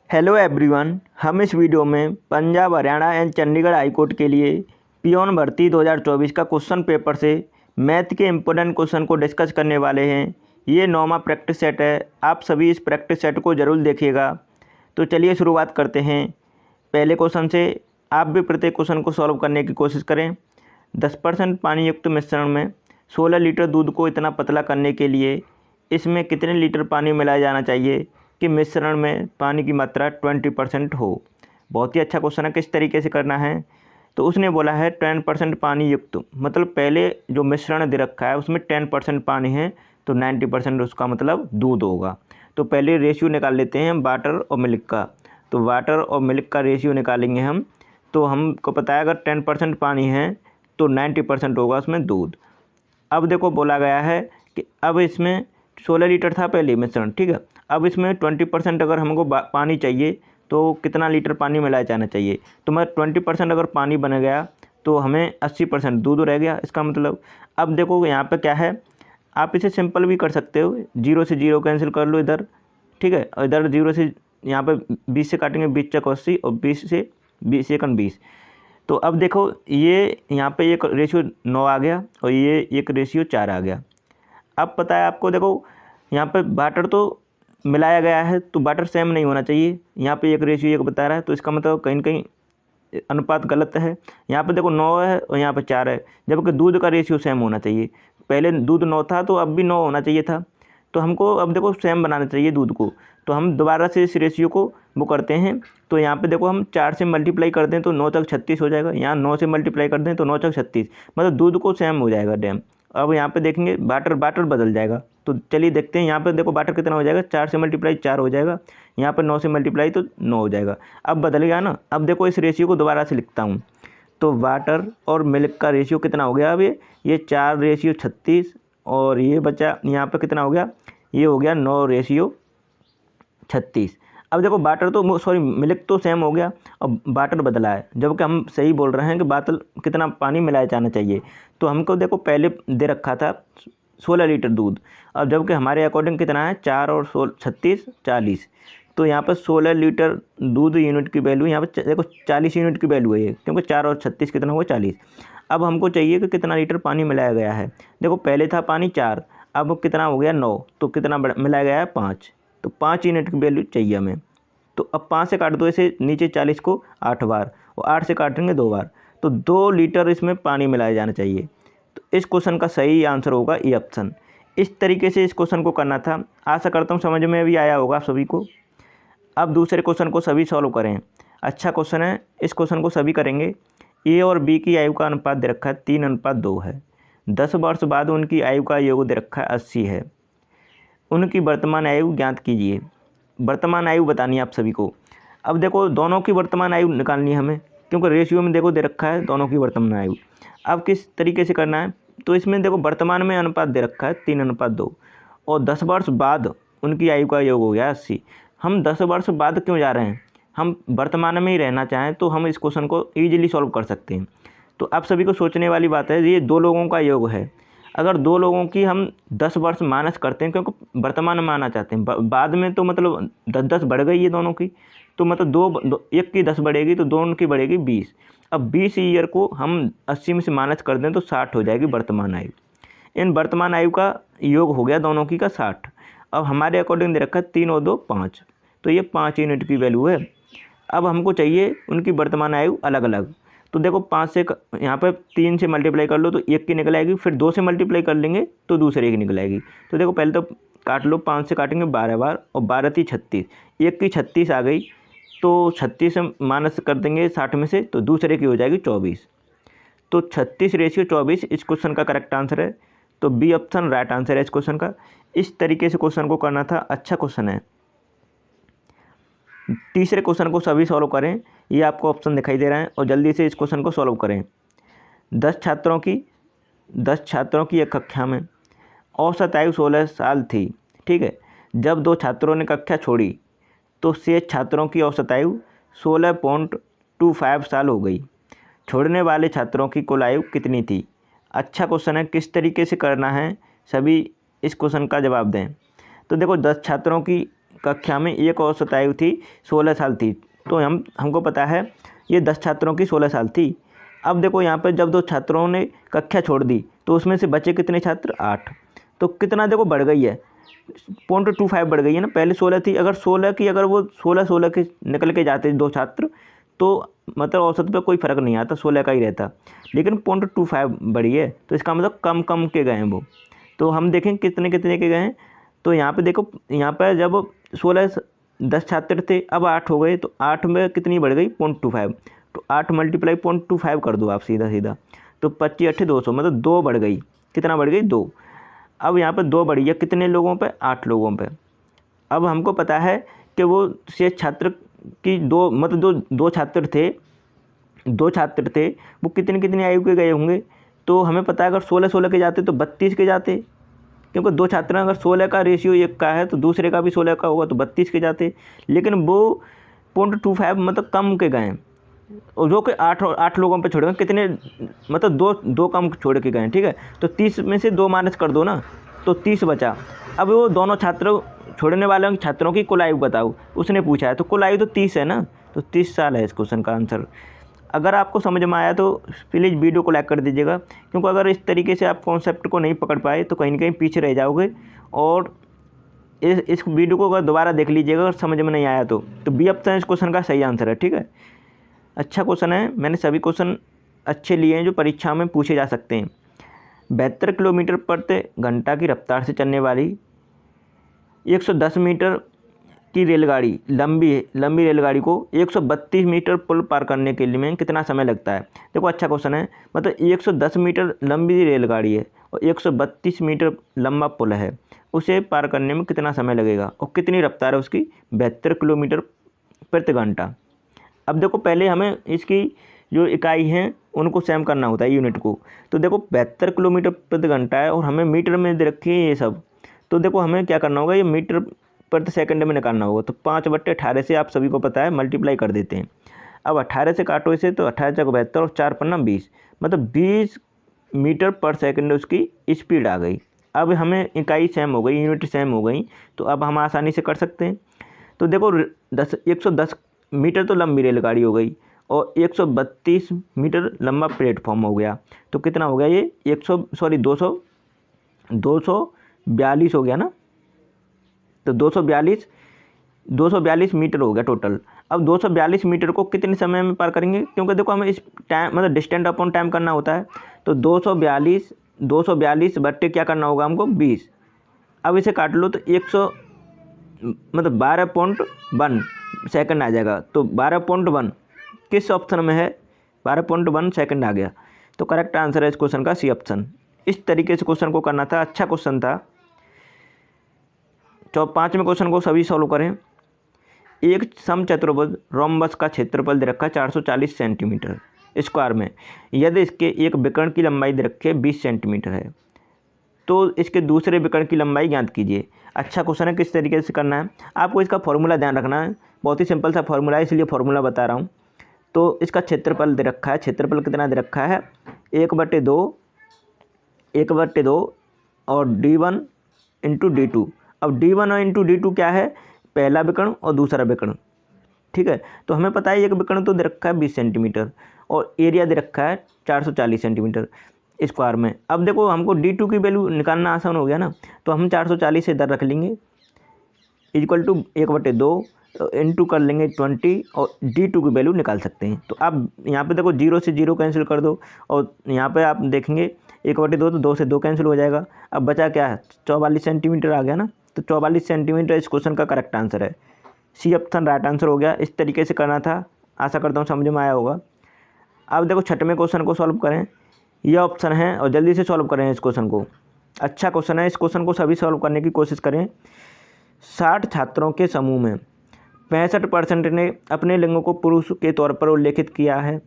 Hello everyone, हम इस video में Punjab Haryana and Chandigarh high court के लिए पियोन भर्ती 2024 का क्वेश्चन पेपर से मैथ के इम्पोर्टेंट क्वेश्चन को डिस्कस करने वाले हैं। ये 9वां प्रैक्टिस सेट है। आप सभी इस प्रैक्टिस सेट को ज़रूर देखिएगा। तो चलिए शुरुआत करते हैं पहले क्वेश्चन से। आप भी प्रत्येक क्वेश्चन को सॉल्व करने की कोशिश करें। 10% पानी युक्त मिश्रण में 16 लीटर दूध को इतना पतला करने के लिए इसमें कितने लीटर पानी मिलाया जाना चाहिए कि मिश्रण में पानी की मात्रा 20% हो। बहुत ही अच्छा क्वेश्चन है। किस तरीके से करना है, तो उसने बोला है 10% पानी युक्त, मतलब पहले जो मिश्रण दे रखा है उसमें 10% पानी है तो 90% उसका मतलब दूध होगा। तो पहले रेशियो निकाल लेते हैं हम वाटर और मिल्क का। तो वाटर और मिल्क का रेशियो निकालेंगे हम। तो हमको पता है अगर 10% पानी है तो 90% होगा उसमें दूध। अब देखो बोला गया है कि अब इसमें 16 लीटर था पहले मिश्रण, ठीक है। अब इसमें 20% अगर हमको पानी चाहिए तो कितना लीटर पानी मिलाया जाना चाहिए। तो मैं 20% अगर पानी बन गया तो हमें 80% दूध रह गया इसका मतलब। अब देखो यहाँ पे क्या है, आप इसे सिंपल भी कर सकते हो। 0 से 0 कैंसिल कर लो इधर, ठीक है। और इधर 0 से यहाँ पे 20 से काटेंगे, 20 चक 80 और 20 से 20 एकन 20। तो अब देखो ये यहाँ पे एक रेशियो 9 आ गया और ये एक रेशियो 4 आ गया। अब पता है आपको, देखो यहाँ पे वाटर तो मिलाया गया है तो वाटर सेम नहीं होना चाहिए। यहाँ पे एक रेशियो 1 बता रहा है तो इसका मतलब कहीं न कहीं अनुपात गलत है। यहाँ पे देखो 9 है और यहाँ पे 4 है, जबकि दूध का रेशियो सेम होना चाहिए। पहले दूध 9 था तो अब भी 9 होना चाहिए था। तो हमको अब देखो सेम बनाना चाहिए दूध को। तो हम दोबारा से इस रेशियो को वो करते हैं। तो यहाँ पे देखो हम 4 से मल्टीप्लाई कर दें तो 9 तक 36 हो जाएगा। यहाँ 9 से मल्टीप्लाई कर दें तो 9 तक 36, मतलब दूध को सेम हो जाएगा डैम। अब यहाँ पे देखेंगे वाटर बदल जाएगा। तो चलिए देखते हैं यहाँ पे देखो वाटर कितना हो जाएगा। 4 से मल्टीप्लाई 4 हो जाएगा, यहाँ पर 9 से मल्टीप्लाई तो 9 हो जाएगा। अब बदल गया ना। अब देखो इस रेशियो को दोबारा से लिखता हूँ। तो वाटर और मिल्क का रेशियो कितना हो गया अब ये 4 रेशियो 36 और ये बचा यहाँ पे कितना हो गया, ये हो गया 9 रेशियो 36। अब देखो वाटर तो सॉरी मिल्क तो सेम हो गया और वाटर बदला है, जबकि हम सही बोल रहे हैं कि वाटर कितना पानी मिलाया जाना चाहिए। तो हमको देखो पहले दे रखा था 16 लीटर दूध, अब जबकि हमारे अकॉर्डिंग कितना है 4 और 36 40। तो यहाँ पर 16 लीटर दूध यूनिट की वैल्यू यहाँ पर देखो 40 यूनिट की वैल्यू है ये, क्योंकि 4 और 36 कितना हुआ 40। अब हमको चाहिए कि कितना लीटर पानी मिलाया गया है। देखो पहले था पानी 4, अब कितना हो गया 9, तो कितना मिलाया गया है 5। तो 5 यूनिट की वैल्यू चाहिए हमें। तो अब 5 से काट दो इसे नीचे 40 को 8 बार, और 8 से काटेंगे 2 बार, तो 2 लीटर इसमें पानी मिलाया जाना चाहिए। तो इस क्वेश्चन का सही आंसर होगा ये ऑप्शन। इस तरीके से इस क्वेश्चन को करना था। आशा करता हूँ समझ में भी आया होगा आप सभी को। अब दूसरे क्वेश्चन को सभी सॉल्व करें। अच्छा क्वेश्चन है, इस क्वेश्चन को सभी करेंगे। ए और बी की आयु का अनुपात दे रखा है 3:2 है। 10 वर्ष बाद उनकी आयु का योग दे रखा है 80 है। उनकी वर्तमान आयु ज्ञात कीजिए। वर्तमान आयु बतानी है आप सभी को। अब देखो दोनों की वर्तमान आयु निकालनी है हमें, क्योंकि रेशियो में देखो दे रखा है दोनों की वर्तमान आयु। अब किस तरीके से करना है, तो इसमें देखो वर्तमान में अनुपात दे रखा है 3:2 और 10 वर्ष बाद उनकी आयु का योग हो गया 80। हम 10 वर्ष बाद क्यों जा रहे हैं, हम वर्तमान में ही रहना चाहें तो हम इस क्वेश्चन को ईजिली सॉल्व कर सकते हैं। तो आप सभी को सोचने वाली बात है, ये 2 लोगों का योग है। अगर 2 लोगों की हम 10 वर्ष माइनस करते हैं, क्योंकि वर्तमान में आना चाहते हैं, बाद में तो मतलब 10-10 बढ़ गई है दोनों की, तो मतलब एक की 10 बढ़ेगी तो दोनों की बढ़ेगी 20। अब 20 ईयर को हम 80 में से माइनस कर दें तो 60 हो जाएगी वर्तमान आयु। इन वर्तमान आयु का योग हो गया दोनों की का 60। अब हमारे अकॉर्डिंग दे रखा है 3 और 2 5, तो ये 5 यूनिट की वैल्यू है। अब हमको चाहिए उनकी वर्तमान आयु अलग अलग। तो देखो 5 से यहाँ पर 3 से मल्टीप्लाई कर लो तो 1 की निकल आएगी, फिर 2 से मल्टीप्लाई कर लेंगे तो दूसरे की निकल आएगी। तो देखो पहले तो काट लो, 5 से काटेंगे 12 बार और 12 × 36, 1 की 36 आ गई। तो 36 से माइनस कर देंगे 60 में से तो दूसरे की हो जाएगी 24। तो 36:24 इस क्वेश्चन का करेक्ट आंसर है। तो बी ऑप्शन राइट आंसर है इस क्वेश्चन का। इस तरीके से क्वेश्चन को करना था। अच्छा क्वेश्चन है। तीसरे क्वेश्चन को सभी सॉल्व करें। ये आपको ऑप्शन दिखाई दे रहा है और जल्दी से इस क्वेश्चन को सॉल्व करें। 10 छात्रों की एक कक्षा में औसत आयु 16 साल थी, ठीक है। जब 2 छात्रों ने कक्षा छोड़ी तो शेष छात्रों की औसत आयु 16.25 साल हो गई। छोड़ने वाले छात्रों की कुल आयु कितनी थी। अच्छा क्वेश्चन है। किस तरीके से करना है, सभी इस क्वेश्चन का जवाब दें। तो देखो 10 छात्रों की कक्षा में एक औसत आयु थी 16 साल थी। तो हमको पता है ये 10 छात्रों की 16 साल थी। अब देखो यहाँ पर जब 2 छात्रों ने कक्षा छोड़ दी तो उसमें से बचे कितने छात्र, 8। तो कितना देखो बढ़ गई है, 0.25 बढ़ गई है ना। पहले 16 थी, अगर 16 की अगर वो 16 के निकल के जाते 2 छात्र तो मतलब औसत पे कोई फ़र्क नहीं आता, 16 का ही रहता। लेकिन 0.25 बढ़ी है तो इसका मतलब कम कम के गए हैं वो। तो हम देखें कितने कितने के गए हैं। तो यहाँ पे देखो, यहाँ पर जब 10 छात्र थे, अब 8 हो गए, तो 8 में कितनी बढ़ गई, 0.25। तो 8 मल्टीप्लाई 0.25 कर दो आप सीधा सीधा, तो 25 8 200, मतलब 2 बढ़ गई। कितना बढ़ गई, 2। अब यहाँ पर 2 बढ़ी है कितने लोगों पे, 8 लोगों पे। अब हमको पता है कि वो से छात्र की 2 मतलब 2 छात्र थे, 2 छात्र थे, वो कितनी कितनी आयु के गए होंगे। तो हमें पता है अगर 16 के जाते तो 32 के जाते, क्योंकि 2 छात्र अगर 16 का रेशियो 1 का है तो दूसरे का भी 16 का होगा तो 32 के जाते। लेकिन वो 0.25 मतलब कम के गए, और जो कि 8 लोगों पे छोड़ गए, कितने मतलब 2 कम छोड़ के गए, ठीक है। तो 30 में से 2 माइनस कर दो ना, तो 30 बचा। अब वो दोनों छात्र छोड़ने वाले छात्रों की कुल आयु बताओ, उसने पूछा है, तो कुल आयु तो 30 है ना, तो 30 साल है इस क्वेश्चन का आंसर। अगर आपको समझ में आया तो प्लीज़ वीडियो को लाइक कर दीजिएगा, क्योंकि अगर इस तरीके से आप कॉन्सेप्ट को नहीं पकड़ पाए तो कहीं ना कहीं पीछे रह जाओगे। और इस वीडियो को अगर दोबारा देख लीजिएगा अगर समझ में नहीं आया तो बी ऑप्शन इस क्वेश्चन का सही आंसर है, ठीक है। अच्छा क्वेश्चन है, मैंने सभी क्वेश्चन अच्छे लिए हैं जो परीक्षा में पूछे जा सकते हैं। 72 किलोमीटर प्रति घंटा की रफ्तार से चलने वाली 110 मीटर की रेलगाड़ी, लंबी रेलगाड़ी को 132 मीटर पुल पार करने के लिए में कितना समय लगता है। देखो अच्छा क्वेश्चन है, मतलब 110 मीटर लंबी रेलगाड़ी है और 132 मीटर लंबा पुल है, उसे पार करने में कितना समय लगेगा और कितनी रफ्तार है उसकी, 72 किलोमीटर प्रति घंटा। अब देखो पहले हमें इसकी जो इकाई हैं उनको सेम करना होता है, यूनिट को। तो देखो 72 किलोमीटर प्रति घंटा है और हमें मीटर में दे रखी है ये सब। तो देखो हमें क्या करना होगा, ये मीटर प्रति सेकंड में निकालना होगा। तो 5/18 से आप सभी को पता है मल्टीप्लाई कर देते हैं। अब 18 से काटो इसे, तो 18 × 72 और 4 × 20, मतलब 20 मीटर पर सेकंड उसकी स्पीड आ गई। अब हमें इकाई सेम हो गई, यूनिट सेम हो गई, तो अब हम आसानी से कर सकते हैं। तो देखो 110 मीटर तो लंबी रेलगाड़ी हो गई और 132 मीटर लंबा प्लेटफॉर्म हो गया। तो कितना हो गया ये 242 हो गया ना। तो 242 मीटर हो गया टोटल। अब 242 मीटर को कितने समय में पार करेंगे, क्योंकि देखो हमें इस टाइम मतलब डिस्टेंस अपॉन टाइम करना होता है। तो 242 बट्टे क्या करना होगा हमको, 20। अब इसे काट लो तो 12.1 सेकंड आ जाएगा। तो 12.1 किस ऑप्शन में है, 12.1 सेकंड आ गया। तो करेक्ट आंसर है इस क्वेश्चन का सी ऑप्शन। इस तरीके से क्वेश्चन को करना था, अच्छा क्वेश्चन था। तो 5वें क्वेश्चन को सभी सॉल्व करें। एक समचतुर्भुज रोम्बस का क्षेत्रफल दे रखा है 440 सेंटीमीटर स्क्वायर में, यदि इसके एक विकर्ण की लंबाई दे रखी है 20 सेंटीमीटर है, तो इसके दूसरे विकर्ण की लंबाई ज्ञात कीजिए। अच्छा क्वेश्चन है, किस तरीके से करना है आपको इसका फॉर्मूला ध्यान रखना है। बहुत ही सिंपल सा फॉर्मूला है, इसलिए फॉर्मूला बता रहा हूँ। तो इसका क्षेत्रफल दे रखा है, क्षेत्रफल कितना दे रखा है, 1/2 और d1 × d2। अब d1 और × d2 क्या है, पहला विकर्ण और दूसरा विकर्ण, ठीक है। तो हमें पता है एक विकर्ण तो दे रखा है 20 सेंटीमीटर और एरिया दे रखा है 440 सेंटीमीटर स्क्वायर में। अब देखो हमको d2 की वैल्यू निकालना आसान हो गया ना, तो हम 440 से इधर रख लेंगे, = 1/2 इंटू कर लेंगे 20 और d2 की वैल्यू निकाल सकते हैं। तो आप यहाँ पे देखो 0 से 0 कैंसिल कर दो और यहाँ पे आप देखेंगे 1/2 तो 2 से 2 कैंसिल हो जाएगा। अब बचा क्या है, 44 सेंटीमीटर आ गया ना। तो 44 सेंटीमीटर इस क्वेश्चन का करेक्ट आंसर है, सी ऑप्शन राइट आंसर हो गया। इस तरीके से करना था, आशा करता हूँ समझ में आया होगा। अब देखो 6वें क्वेश्चन को सॉल्व करें, यह ऑप्शन है और जल्दी से सॉल्व करें इस क्वेश्चन को। अच्छा क्वेश्चन है, इस क्वेश्चन को सभी सॉल्व करने की कोशिश करें। 60 छात्रों के समूह में 65% ने अपने लिंग को पुरुष के तौर पर उल्लेखित किया है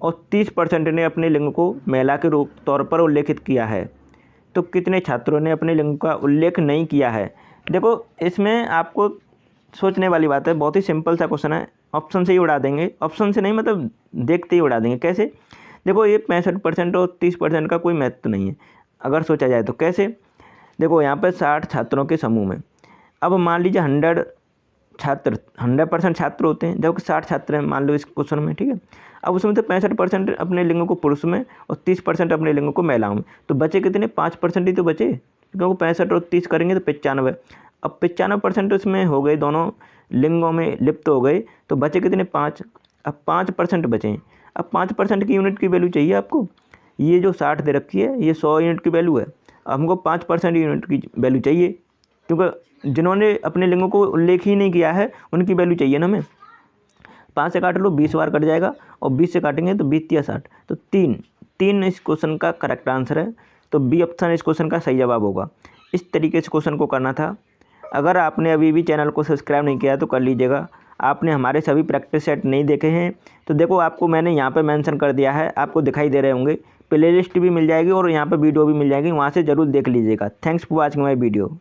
और 30% ने अपने लिंग को महिला के तौर पर उल्लेखित किया है। तो कितने छात्रों ने अपने लिंग का उल्लेख नहीं किया है। देखो इसमें आपको सोचने वाली बात है, बहुत ही सिंपल सा क्वेश्चन है। ऑप्शन से ही उड़ा देंगे, ऑप्शन से नहीं मतलब देखते ही उड़ा देंगे। कैसे, देखो ये 65% और 30% का कोई महत्व नहीं है अगर सोचा जाए तो। कैसे, देखो यहाँ पर 60 छात्रों के समूह में, अब मान लीजिए 100 छात्र 100% छात्र होते हैं, जबकि 60 छात्र हैं मान लो इस क्वेश्चन में, ठीक है। अब उसमें तो 65% अपने लिंगों को पुरुष में और 30% अपने लिंगों को महिलाओं में, तो बचे कितने? 5% ही तो बचे, क्योंकि 65 और 30 करेंगे तो 95। अब 95% इसमें हो गए, दोनों लिंगों में लिप्त हो गए, तो बचे कितने? 5। अब 5% बचे हैं। अब 5% की यूनिट की वैल्यू चाहिए आपको। ये जो 60 दे रखी है ये 100 यूनिट की वैल्यू है, हमको 5% यूनिट की वैल्यू चाहिए, क्योंकि जिन्होंने अपने लिंगों को उल्लेख ही नहीं किया है उनकी वैल्यू चाहिए ना हमें। 5 से काट लो, 20 बार कट जाएगा, और 20 से काटेंगे तो 20 या 60, तो 3 इस क्वेश्चन का करेक्ट आंसर है। तो बी ऑप्शन इस क्वेश्चन का सही जवाब होगा। इस तरीके से क्वेश्चन को करना था। अगर आपने अभी भी चैनल को सब्सक्राइब नहीं किया है तो कर लीजिएगा। आपने हमारे सभी प्रैक्टिस सेट नहीं देखे हैं तो देखो, आपको मैंने यहाँ पे मेंशन कर दिया है, आपको दिखाई दे रहे होंगे। प्ले लिस्ट भी मिल जाएगी और यहाँ पे वीडियो भी मिल जाएगी, वहाँ से ज़रूर देख लीजिएगा। Thanks for watching my video.